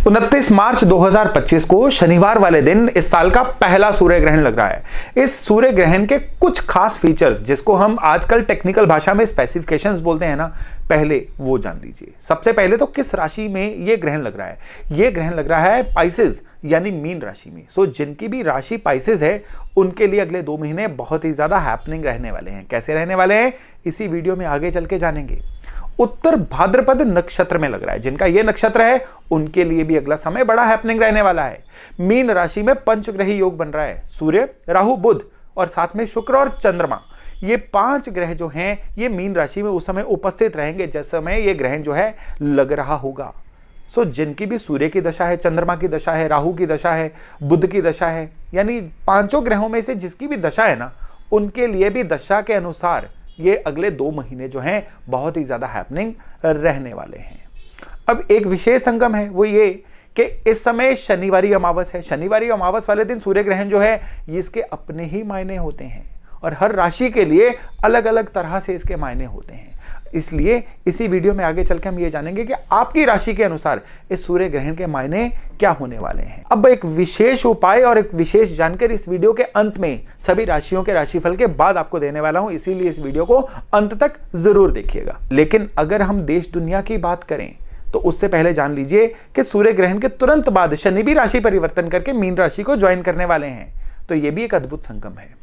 29 मार्च 2025 को शनिवार वाले दिन इस साल का पहला सूर्य ग्रहण लग रहा है। इस सूर्य ग्रहण के कुछ खास फीचर्स जिसको हम आजकल टेक्निकल भाषा में स्पेसिफिकेशंस बोलते हैं ना, पहले वो जान लीजिए। सबसे पहले तो किस राशि में ये ग्रहण लग रहा है? ये ग्रहण लग रहा है पाइसेस यानी मीन राशि में। सो जिनकी भी राशि पाइसेस है उनके लिए अगले 2 महीने बहुत ही ज्यादा हैपनिंग रहने वाले हैं। कैसे रहने वाले हैं इसी वीडियो में आगे चल के जानेंगे। उत्तर भाद्रपद नक्षत्र में लग रहा है, जिनका यह नक्षत्र है उनके लिए भी अगला समय बड़ा हैपनिंग रहने वाला है। मीन राशि में पंचग्रही योग बन रहा है, सूर्य, राहु, बुध और साथ में शुक्र और चंद्रमा। ये 5 ग्रह जो हैं ये मीन राशि में उस समय उपस्थित रहेंगे जिस समय ये ग्रहण जो है लग रहा होगा। सो जिनकी भी सूर्य की दशा है, चंद्रमा की दशा है, राहु की दशा है, बुध की दशा है, यानी 5 ग्रहों में से जिसकी भी दशा है ना, उनके लिए भी दशा के अनुसार ये अगले 2 महीने जो हैं बहुत ही ज्यादा हैपनिंग रहने वाले हैं। अब एक विशेष संगम है, वो ये कि इस समय शनिवारी अमावस है। शनिवारी अमावस वाले दिन सूर्य ग्रहण जो है इसके अपने ही मायने होते हैं और हर राशि के लिए अलग अलग तरह से इसके मायने होते हैं। इसलिए इसी वीडियो में आगे चलकर हम ये जानेंगे कि आपकी राशि के अनुसार इस सूर्य ग्रहण के मायने क्या होने वाले हैं। अब एक विशेष उपाय और एक विशेष जानकारी इस वीडियो के अंत में सभी राशियों के राशिफल के बाद आपको देने वाला हूं, इसीलिए इस वीडियो को अंत तक जरूर देखिएगा। लेकिन अगर हम देश दुनिया की बात करें तो उससे पहले जान लीजिए कि सूर्य ग्रहण के तुरंत बाद शनि भी राशि परिवर्तन करके मीन राशि को ज्वाइन करने वाले हैं। तो यह भी एक अद्भुत संगम है।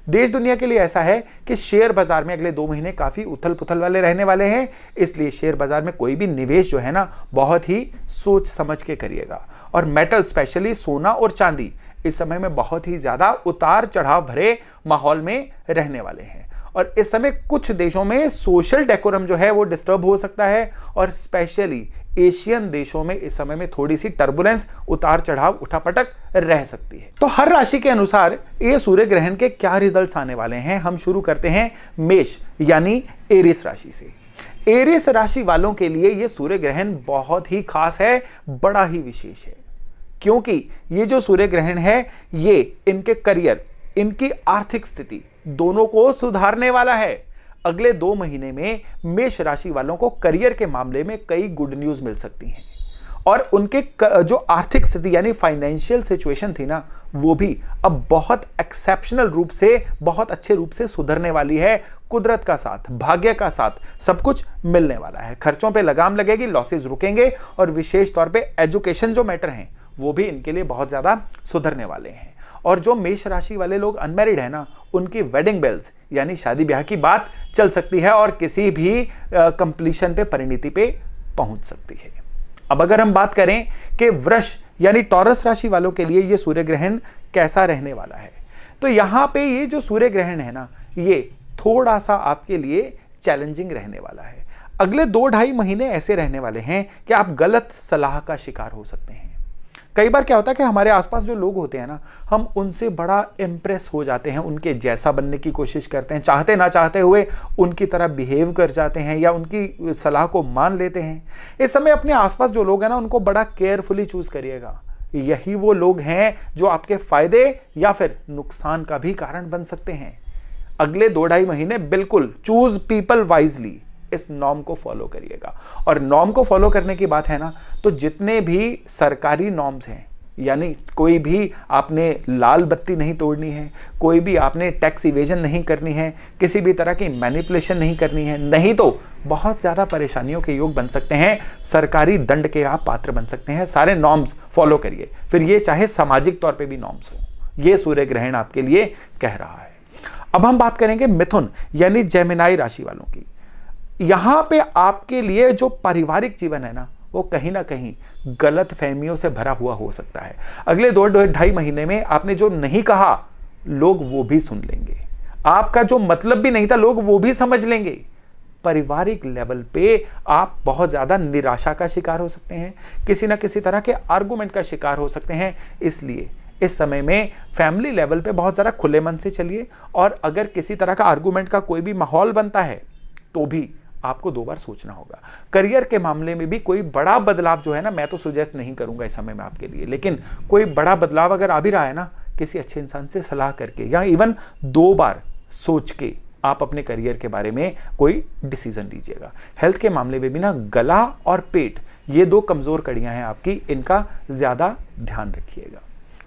देश दुनिया के लिए ऐसा है कि शेयर बाजार में अगले 2 महीने काफी उथल पुथल वाले रहने वाले हैं। इसलिए शेयर बाजार में कोई भी निवेश जो है ना बहुत ही सोच समझ के करिएगा। और मेटल स्पेशली सोना और चांदी इस समय में बहुत ही ज्यादा उतार चढ़ाव भरे माहौल में रहने वाले हैं। और इस समय कुछ देशों में सोशल डेकोरम जो है वो डिस्टर्ब हो सकता है और स्पेशली एशियन देशों में इस समय में थोड़ी सी टर्बुलेंस, उतार चढ़ाव, उठापटक रह सकती है। तो हर राशि के अनुसार ये सूर्य ग्रहण के क्या रिजल्ट्स आने वाले हैं, हम शुरू करते हैं मेष यानी एरिस राशि से। एरिस राशि वालों के लिए ये सूर्य ग्रहण बहुत ही खास है, बड़ा ही विशेष है, क्योंकि ये जो सूर्य ग्रहण है ये इनके करियर, इनकी आर्थिक स्थिति दोनों को सुधारने वाला है। अगले 2 महीने में मेष राशि वालों को करियर के मामले में कई गुड न्यूज मिल सकती हैं और उनके जो आर्थिक स्थिति यानी फाइनेंशियल सिचुएशन थी ना, वो भी अब बहुत एक्सेप्शनल रूप से, बहुत अच्छे रूप से सुधरने वाली है। कुदरत का साथ, भाग्य का साथ सब कुछ मिलने वाला है। खर्चों पे लगाम लगेगी, लॉसेस रुकेंगे और विशेष तौर पे एजुकेशन जो मैटर हैं वो भी इनके लिए बहुत ज्यादा सुधरने वाले हैं। और जो मेष राशि वाले लोग अनमैरिड है ना, उनकी वेडिंग बेल्स यानी शादी ब्याह की बात चल सकती है और किसी भी कंप्लीशन पे, परिणति पे पहुंच सकती है। अब अगर हम बात करें कि वृष यानी टॉरस राशि वालों के लिए ये सूर्य ग्रहण कैसा रहने वाला है, तो यहां पे ये जो सूर्य ग्रहण है ना, ये थोड़ा सा आपके लिए चैलेंजिंग रहने वाला है। अगले 2-2.5 महीने ऐसे रहने वाले हैं कि आप गलत सलाह का शिकार हो सकते हैं। कई बार क्या होता है कि हमारे आसपास जो लोग होते हैं ना, हम उनसे बड़ा इंप्रेस हो जाते हैं, उनके जैसा बनने की कोशिश करते हैं, चाहते ना चाहते हुए उनकी तरह बिहेव कर जाते हैं या उनकी सलाह को मान लेते हैं। इस समय अपने आसपास जो लोग हैं ना, उनको बड़ा केयरफुली चूज करिएगा। यही वो लोग हैं जो आपके फायदे या फिर नुकसान का भी कारण बन सकते हैं। अगले 2-2.5 महीने बिल्कुल चूज पीपल वाइजली, इस नॉर्म को फॉलो करिएगा। और नॉर्म को फॉलो करने की बात है ना, तो जितने भी सरकारी नॉर्म्स हैं, यानी कोई भी आपने लाल बत्ती नहीं तोड़नी है, कोई भी आपने टैक्स इवेजन नहीं करनी है, किसी भी तरह की मैनिपुलेशन नहीं करनी है, नहीं तो बहुत ज्यादा परेशानियों के योग बन सकते हैं, सरकारी दंड के आप पात्र बन सकते हैं। सारे नॉर्म्स फॉलो करिए, फिर ये चाहे सामाजिक तौर पर भी नॉर्म्स हो। ये सूर्य ग्रहण आपके लिए कह रहा है। अब हम बात करेंगे मिथुन यानी जेमिनाई राशि वालों की। यहां पे आपके लिए जो पारिवारिक जीवन है ना, वो कहीं ना कहीं गलत फहमियों से भरा हुआ हो सकता है। अगले 2-2.5 महीने में आपने जो नहीं कहा, लोग वो भी सुन लेंगे। आपका जो मतलब भी नहीं था, लोग वो भी समझ लेंगे। पारिवारिक लेवल पे आप बहुत ज्यादा निराशा का शिकार हो सकते हैं, किसी ना किसी तरह के आर्गुमेंट का शिकार हो सकते हैं। इसलिए इस समय में फैमिली लेवल पे बहुत ज्यादा खुले मन से चलिए और अगर किसी तरह का आर्गुमेंट का कोई भी माहौल बनता है तो भी आपको 2 बार सोचना होगा। करियर के मामले में भी कोई बड़ा बदलाव जो है ना, मैं तो सुजेस्ट नहीं करूंगा इस समय में आपके लिए, लेकिन कोई बड़ा बदलाव अगर आ भी रहा है ना, किसी अच्छे इंसान से सलाह करके या इवन 2 बार सोच के आप अपने करियर के बारे में कोई डिसीजन लीजिएगा। हेल्थ के मामले में भी ना गला और पेट ये दो कमजोर कड़ियां हैं आपकी, इनका ज्यादा ध्यान रखिएगा।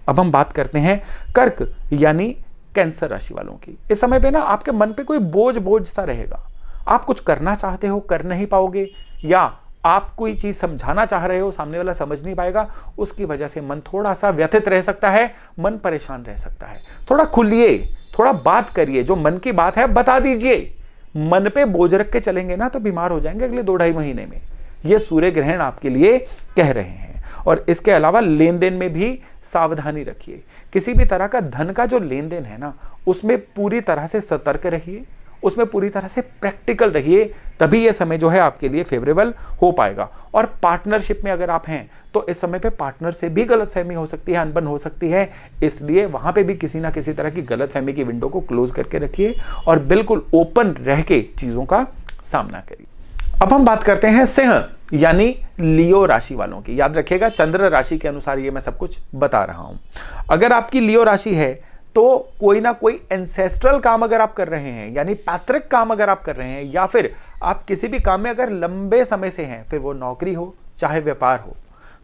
अब हम बात करते हैं कर्क यानी कैंसर राशि वालों की। इस समय पे ना आपके मन पे कोई बोझ बोझ सा रहेगा। आप कुछ करना चाहते हो, कर नहीं पाओगे, या आप कोई चीज समझाना चाह रहे हो, सामने वाला समझ नहीं पाएगा, उसकी वजह से मन थोड़ा सा व्यथित रह सकता है, मन परेशान रह सकता है। थोड़ा खुलिए, थोड़ा बात करिए, जो मन की बात है बता दीजिए। मन पे बोझ रख के चलेंगे ना तो बीमार हो जाएंगे अगले 2-2.5 महीने में। यह सूर्य ग्रहण आपके लिए कह रहे हैं। और इसके अलावा लेन देन में भी सावधानी रखिए। किसी भी तरह का धन का जो लेन देन है ना, उसमें पूरी तरह से सतर्क रहिए, उसमें पूरी तरह से प्रैक्टिकल रहिए, तभी यह समय जो है आपके लिए फेवरेबल हो पाएगा। और पार्टनरशिप में अगर आप हैं तो इस समय पे पार्टनर से भी गलतफहमी हो सकती है, अनबन हो सकती है, इसलिए वहां पे भी किसी ना किसी तरह की गलतफहमी की विंडो को क्लोज करके रखिए और बिल्कुल ओपन रह के चीजों का सामना करिए। अब हम बात करते हैं सिंह यानी लियो राशि वालों की। याद रखिएगा, चंद्र राशि के अनुसार ये मैं सब कुछ बता रहा हूं। अगर आपकी लियो राशि है तो कोई ना कोई एंसेस्ट्रल काम अगर आप कर रहे हैं, यानी पैतृक काम अगर आप कर रहे हैं, या फिर आप किसी भी काम में अगर लंबे समय से हैं, फिर वो नौकरी हो चाहे व्यापार हो,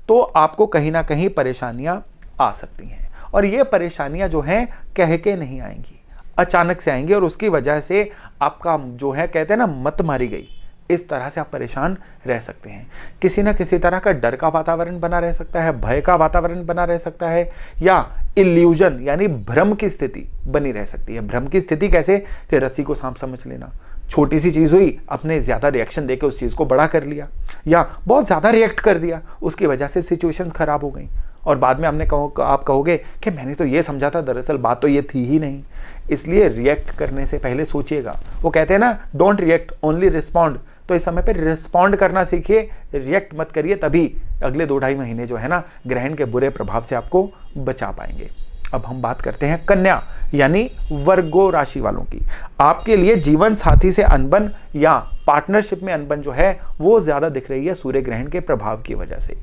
तो आपको कहीं ना कहीं परेशानियां आ सकती हैं। और ये परेशानियां जो हैं कह के नहीं आएंगी, अचानक से आएंगी, और उसकी वजह से आपका जो है कहते हैं ना मत मारी गई, इस तरह से आप परेशान रह सकते हैं। किसी ना किसी तरह का डर का वातावरण बना रह सकता है, भय का वातावरण बना रह सकता है, या इल्यूजन यानी भ्रम की स्थिति बनी रह सकती है। भ्रम की स्थिति कैसे कि रस्सी को सांप समझ लेना, छोटी सी चीज हुई आपने ज्यादा रिएक्शन देकर उस चीज को बड़ा कर लिया, या बहुत ज्यादा रिएक्ट कर दिया, उसकी वजह से सिचुएशंस खराब हो गई, और बाद में आप कहोगे कि मैंने तो ये समझा था, दरअसल बात तो ये थी ही नहीं। इसलिए रिएक्ट करने से पहले सोचिएगा। वो कहते हैं ना, डोंट रिएक्ट ओनली रिस्पॉन्ड। तो इस समय पे रिस्पॉन्ड करना सीखिए, रिएक्ट मत करिए, तभी अगले 2-2.5 महीने जो है ना ग्रहण के बुरे प्रभाव से आपको बचा पाएंगे। अब हम बात करते हैं कन्या यानी वर्गो राशि वालों की। आपके लिए जीवन साथी से अनबन या पार्टनरशिप में अनबन जो है वो ज्यादा दिख रही है सूर्य ग्रहण के प्रभाव की वजह से।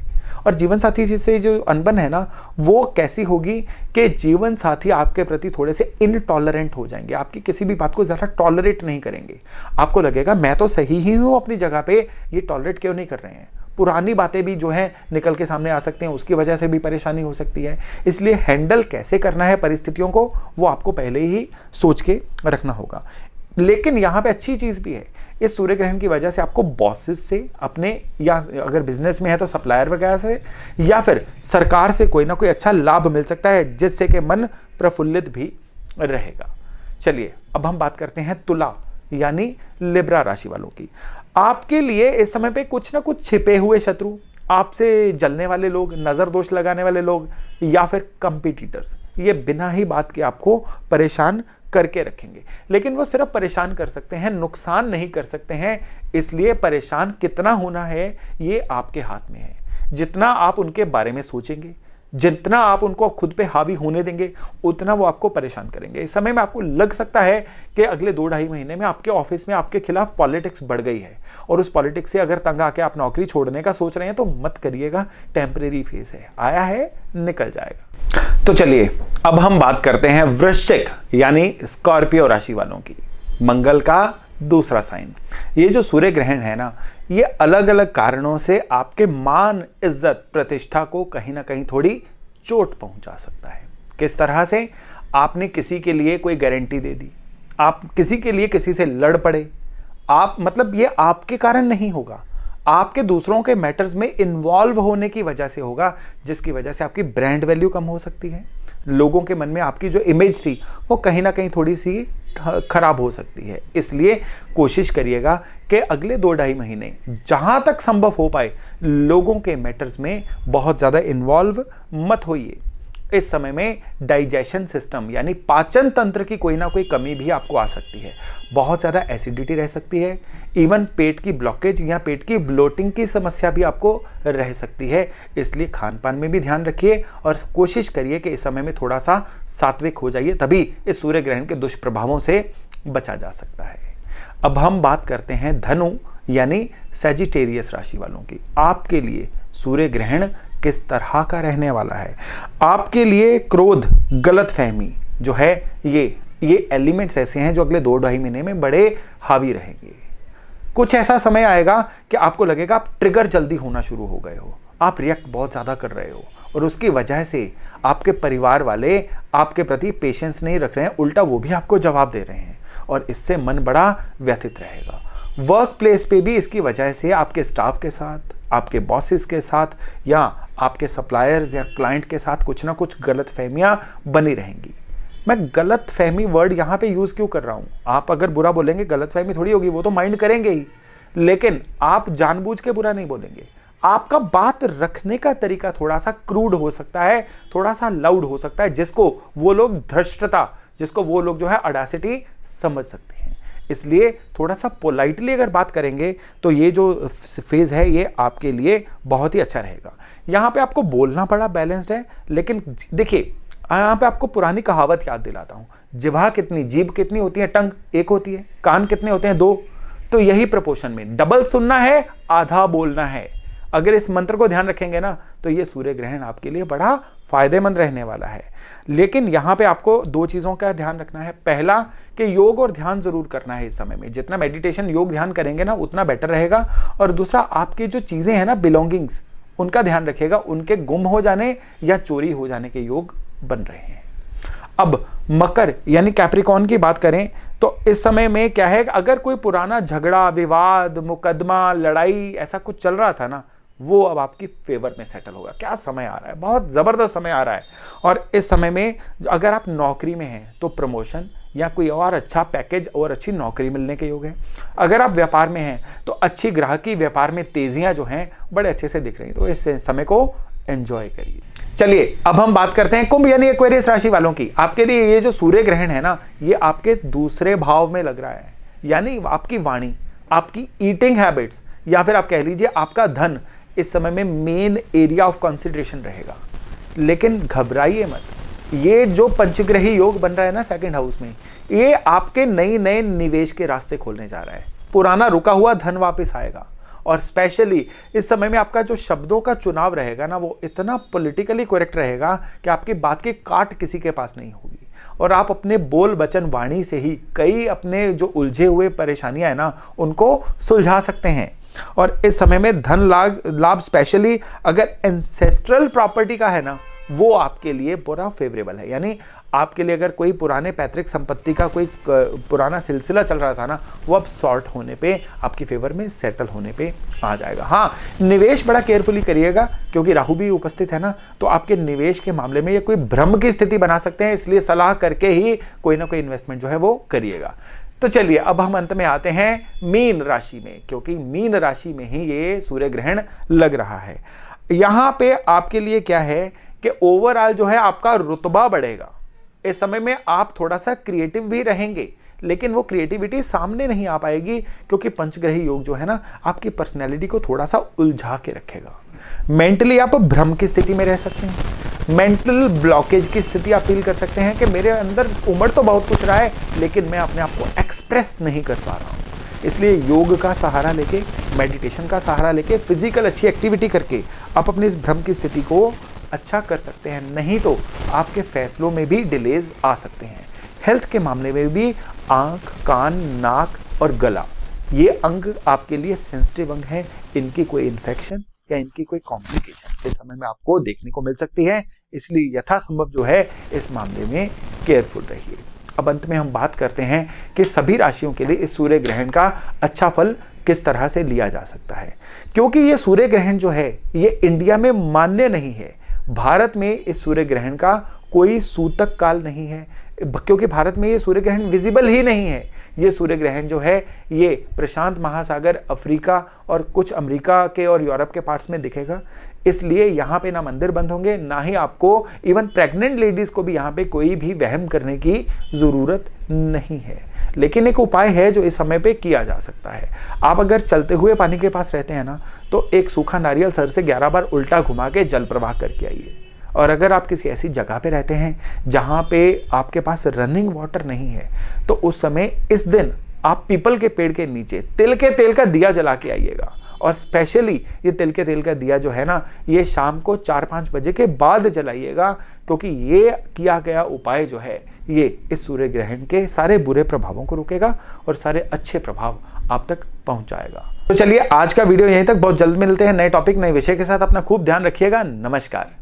और जीवन साथी से जो अनबन है ना, वो कैसी होगी कि जीवन साथी आपके प्रति थोड़े से इनटॉलरेंट हो जाएंगे, आपकी किसी भी बात को ज़्यादा टॉलरेट नहीं करेंगे। आपको लगेगा मैं तो सही ही हूँ अपनी जगह पे, ये टॉलरेट क्यों नहीं कर रहे हैं। पुरानी बातें भी जो है निकल के सामने आ सकती हैं, उसकी वजह से भी परेशानी हो सकती है। इसलिए हैंडल कैसे करना है परिस्थितियों को, वो आपको पहले ही सोच के रखना होगा। लेकिन यहाँ पे अच्छी चीज़ भी है, इस सूर्य ग्रहण की वजह से आपको बॉसेस से, अपने, या अगर बिजनेस में है तो सप्लायर वगैरह से, या फिर सरकार से कोई ना कोई अच्छा लाभ मिल सकता है, जिससे कि मन प्रफुल्लित भी रहेगा। चलिए अब हम बात करते हैं तुला यानी लिब्रा राशि वालों की। आपके लिए इस समय पे कुछ ना कुछ छिपे हुए शत्रु, आपसे जलने वाले लोग, नजर दोष लगाने वाले लोग, या फिर कंपटीटर्स, ये बिना ही बात के आपको परेशान करके रखेंगे। लेकिन वो सिर्फ परेशान कर सकते हैं, नुकसान नहीं कर सकते हैं। इसलिए परेशान कितना होना है ये आपके हाथ में है। जितना आप उनके बारे में सोचेंगे, जितना आप उनको खुद पे हावी होने देंगे, उतना वो आपको परेशान करेंगे। इस समय में आपको लग सकता है कि अगले 2-2.5 महीने में आपके ऑफिस में आपके खिलाफ पॉलिटिक्स बढ़ गई है, और उस पॉलिटिक्स से अगर तंग आके आप नौकरी छोड़ने का सोच रहे हैं तो मत करिएगा, टेम्परेरी फेज है, आया है निकल जाएगा। तो चलिए अब हम बात करते हैं वृश्चिक यानी स्कॉर्पियो राशि वालों की। मंगल का दूसरा साइन। ये जो सूर्य ग्रहण है ना, ये अलग अलग कारणों से आपके मान, इज्जत, प्रतिष्ठा को कहीं ना कहीं थोड़ी चोट पहुंचा सकता है। किस तरह से? आपने किसी के लिए कोई गारंटी दे दी, आप किसी के लिए किसी से लड़ पड़े, आप मतलब ये आपके कारण नहीं होगा, आपके दूसरों के मैटर्स में इन्वॉल्व होने की वजह से होगा, जिसकी वजह से आपकी ब्रांड वैल्यू कम हो सकती है। लोगों के मन में आपकी जो इमेज थी वो कहीं ना कहीं थोड़ी सी खराब हो सकती है। इसलिए कोशिश करिएगा कि अगले 2-2.5 महीने जहां तक संभव हो पाए लोगों के मैटर्स में बहुत ज़्यादा इन्वॉल्व मत होइए। इस समय में डाइजेशन सिस्टम यानी पाचन तंत्र की कोई ना कोई कमी भी आपको आ सकती है। बहुत ज़्यादा एसिडिटी रह सकती है, इवन पेट की ब्लॉकेज या पेट की ब्लोटिंग की समस्या भी आपको रह सकती है। इसलिए खान पान में भी ध्यान रखिए और कोशिश करिए कि इस समय में थोड़ा सा सात्विक हो जाइए, तभी इस सूर्य ग्रहण के दुष्प्रभावों से बचा जा सकता है। अब हम बात करते हैं धनु यानी सैजिटेरियस राशि वालों की। आपके लिए सूर्य ग्रहण किस तरह का रहने वाला है? आपके लिए क्रोध, गलतफहमी जो है ये ये एलिमेंट्स ऐसे हैं जो अगले 2-2.5 महीने में बड़े हावी रहेंगे। कुछ ऐसा समय आएगा कि आपको लगेगा आप ट्रिगर जल्दी होना शुरू हो गए हो, आप रिएक्ट बहुत ज़्यादा कर रहे हो और उसकी वजह से आपके परिवार वाले आपके प्रति पेशेंस नहीं रख रहे हैं, उल्टा वो भी आपको जवाब दे रहे हैं और इससे मन बड़ा व्यथित रहेगा। वर्क प्लेस पे भी इसकी वजह से आपके स्टाफ के साथ, आपके बॉसेस के साथ या आपके सप्लायर्स या क्लाइंट के साथ कुछ ना कुछ गलतफहमियां बनी रहेंगी। मैं गलतफहमी वर्ड यहाँ पे यूज़ क्यों कर रहा हूँ? आप अगर बुरा बोलेंगे गलतफहमी थोड़ी होगी, वो तो माइंड करेंगे ही, लेकिन आप जानबूझ के बुरा नहीं बोलेंगे। आपका बात रखने का तरीका थोड़ा सा क्रूड हो सकता है, थोड़ा सा लाउड हो सकता है, जिसको वो लोग धृष्टता, जिसको वो लोग जो है ऑडेसिटी समझ सकते हैं। इसलिए थोड़ा सा पोलाइटली अगर बात करेंगे तो ये जो फेज है ये आपके लिए बहुत ही अच्छा रहेगा। यहाँ पे आपको बोलना बड़ा बैलेंस्ड है, लेकिन देखिए यहाँ पे आपको पुरानी कहावत याद दिलाता हूँ, जिह्वा कितनी, जीभ कितनी होती है? टंग एक होती है। कान कितने होते हैं? 2। तो यही प्रपोर्शन में डबल सुनना है, आधा बोलना है। अगर इस मंत्र को ध्यान रखेंगे ना तो ये सूर्य ग्रहण आपके लिए बड़ा फायदेमंद रहने वाला है। लेकिन यहाँ पे आपको 2 चीज़ों का ध्यान रखना है। पहला कि योग और ध्यान जरूर करना है इस समय में, जितना मेडिटेशन योग ध्यान करेंगे ना उतना बेटर रहेगा। और दूसरा, आपकी जो चीज़ें हैं ना, बिलोंगिंग्स, उनका ध्यान रखिएगा, उनके गुम हो जाने या चोरी हो जाने के योग बन रहे हैं। अब मकर यानी कैप्रिकॉर्न की बात करें तो इस समय में क्या है, अगर कोई पुराना झगड़ा, विवाद, मुकदमा, लड़ाई ऐसा कुछ चल रहा था ना, वो अब आपकी फेवर में सेटल होगा। क्या समय आ रहा है, बहुत ज़बरदस्त समय आ रहा है। और इस समय में अगर आप नौकरी में हैं तो प्रमोशन या कोई और अच्छा पैकेज और अच्छी नौकरी मिलने के योग हैं। अगर आप व्यापार में हैं तो अच्छी ग्राहकी, व्यापार में तेजियां जो हैं बड़े अच्छे से दिख रही हैं, तो इस समय को एंजॉय करिए। चलिए अब हम बात करते हैं कुंभ यानी एक्वेरियस राशि वालों की। आपके लिए ये जो सूर्य ग्रहण है ना, ये आपके दूसरे भाव में लग रहा है, यानी आपकी वाणी, आपकी ईटिंग हैबिट्स या फिर आप कह लीजिए आपका धन इस समय में मेन एरिया ऑफ कंसिडरेशन रहेगा। लेकिन घबराइए मत, ये जो पंचग्रही योग बन रहा है ना सेकंड हाउस में, ये आपके नए नए निवेश के रास्ते खोलने जा रहा है। पुराना रुका हुआ धन वापस आएगा और स्पेशली इस समय में आपका जो शब्दों का चुनाव रहेगा ना, वो इतना पॉलिटिकली करेक्ट रहेगा कि आपकी बात की काट किसी के पास नहीं होगी और आप अपने बोल वचन वाणी से ही कई अपने जो उलझे हुए परेशानियां है ना उनको सुलझा सकते हैं। और इस समय में धन लाभ स्पेशली अगर एंसेस्ट्रल प्रॉपर्टी का है ना, वो आपके लिए पूरा फेवरेबल है। यानी आपके लिए अगर कोई पुराने पैतृक संपत्ति का कोई पुराना सिलसिला चल रहा था ना, वो अब सॉर्ट होने पे, आपकी फेवर में सेटल होने पे आ जाएगा। हाँ, निवेश बड़ा केयरफुली करिएगा क्योंकि राहु भी उपस्थित है ना, तो आपके निवेश के मामले में ये कोई भ्रम की स्थिति बना सकते हैं, इसलिए सलाह करके ही कोई ना कोई इन्वेस्टमेंट जो है वो करिएगा। तो चलिए अब हम अंत में आते हैं मीन राशि में, क्योंकि मीन राशि में ही ये सूर्य ग्रहण लग रहा है। यहाँ पे आपके लिए क्या है कि ओवरऑल जो है आपका रुतबा बढ़ेगा। इस समय में आप थोड़ा सा क्रिएटिव भी रहेंगे, लेकिन वो क्रिएटिविटी सामने नहीं आ पाएगी क्योंकि पंचग्रही योग जो है ना आपकी पर्सनैलिटी को थोड़ा सा उलझा के रखेगा। मेंटली आप भ्रम की स्थिति में रह सकते हैं, मेंटल ब्लॉकेज की स्थिति आप फील कर सकते हैं कि मेरे अंदर उमड़ तो बहुत कुछ रहा है लेकिन मैं अपने आप को एक्सप्रेस नहीं कर पा रहा हूँ। इसलिए योग का सहारा लेके, मेडिटेशन का सहारा लेके, फिजिकल अच्छी एक्टिविटी करके आप अपनी इस भ्रम की स्थिति को अच्छा कर सकते हैं। नहीं तो आपके फैसलों में भी डिलेज आ सकते हैं। हेल्थ के मामले में भी आंख, कान, नाक और गला, ये अंग आपके लिए सेंसिटिव अंग हैं। इनकी कोई इन्फेक्शन या इनकी कोई कॉम्प्लिकेशन इस समय में आपको देखने को मिल सकती है, इसलिए यथासंभव जो है इस मामले में केयरफुल रहिए। अब अंत में हम बात करते हैं कि सभी राशियों के लिए इस सूर्य ग्रहण का अच्छा फल किस तरह से लिया जा सकता है, क्योंकि ये सूर्य ग्रहण जो है ये इंडिया में मान्य नहीं है। भारत में इस सूर्य ग्रहण का कोई सूतक काल नहीं है, क्योंकि भारत में ये सूर्य ग्रहण विजिबल ही नहीं है। ये सूर्य ग्रहण जो है ये प्रशांत महासागर, अफ्रीका और कुछ अमेरिका के और यूरोप के पार्ट्स में दिखेगा। इसलिए यहाँ पे ना मंदिर बंद होंगे, ना ही आपको इवन प्रेग्नेंट लेडीज को भी यहाँ पे कोई भी वहम करने की जरूरत नहीं है। लेकिन एक उपाय है जो इस समय पे किया जा सकता है। आप अगर चलते हुए पानी के पास रहते हैं ना, तो एक सूखा नारियल सर से 11 बार उल्टा घुमा के जल प्रवाह करके आइए। और अगर आप किसी ऐसी जगह पे रहते हैं जहाँ पे आपके पास रनिंग वाटर नहीं है, तो उस समय इस दिन आप पीपल के पेड़ के नीचे तिल के तेल का दिया जला के आइएगा और स्पेशली ये तिल के तेल का दिया जो है ना, ये शाम को 4-5 बजे के बाद जलाइएगा, क्योंकि ये किया गया उपाय जो है ये इस सूर्य ग्रहण के सारे बुरे प्रभावों को रोकेगा और सारे अच्छे प्रभाव आप तक पहुंचाएगा। तो चलिए आज का वीडियो यहीं तक, बहुत जल्द मिलते हैं नए टॉपिक नए विषय के साथ। अपना खूब ध्यान रखिएगा। नमस्कार।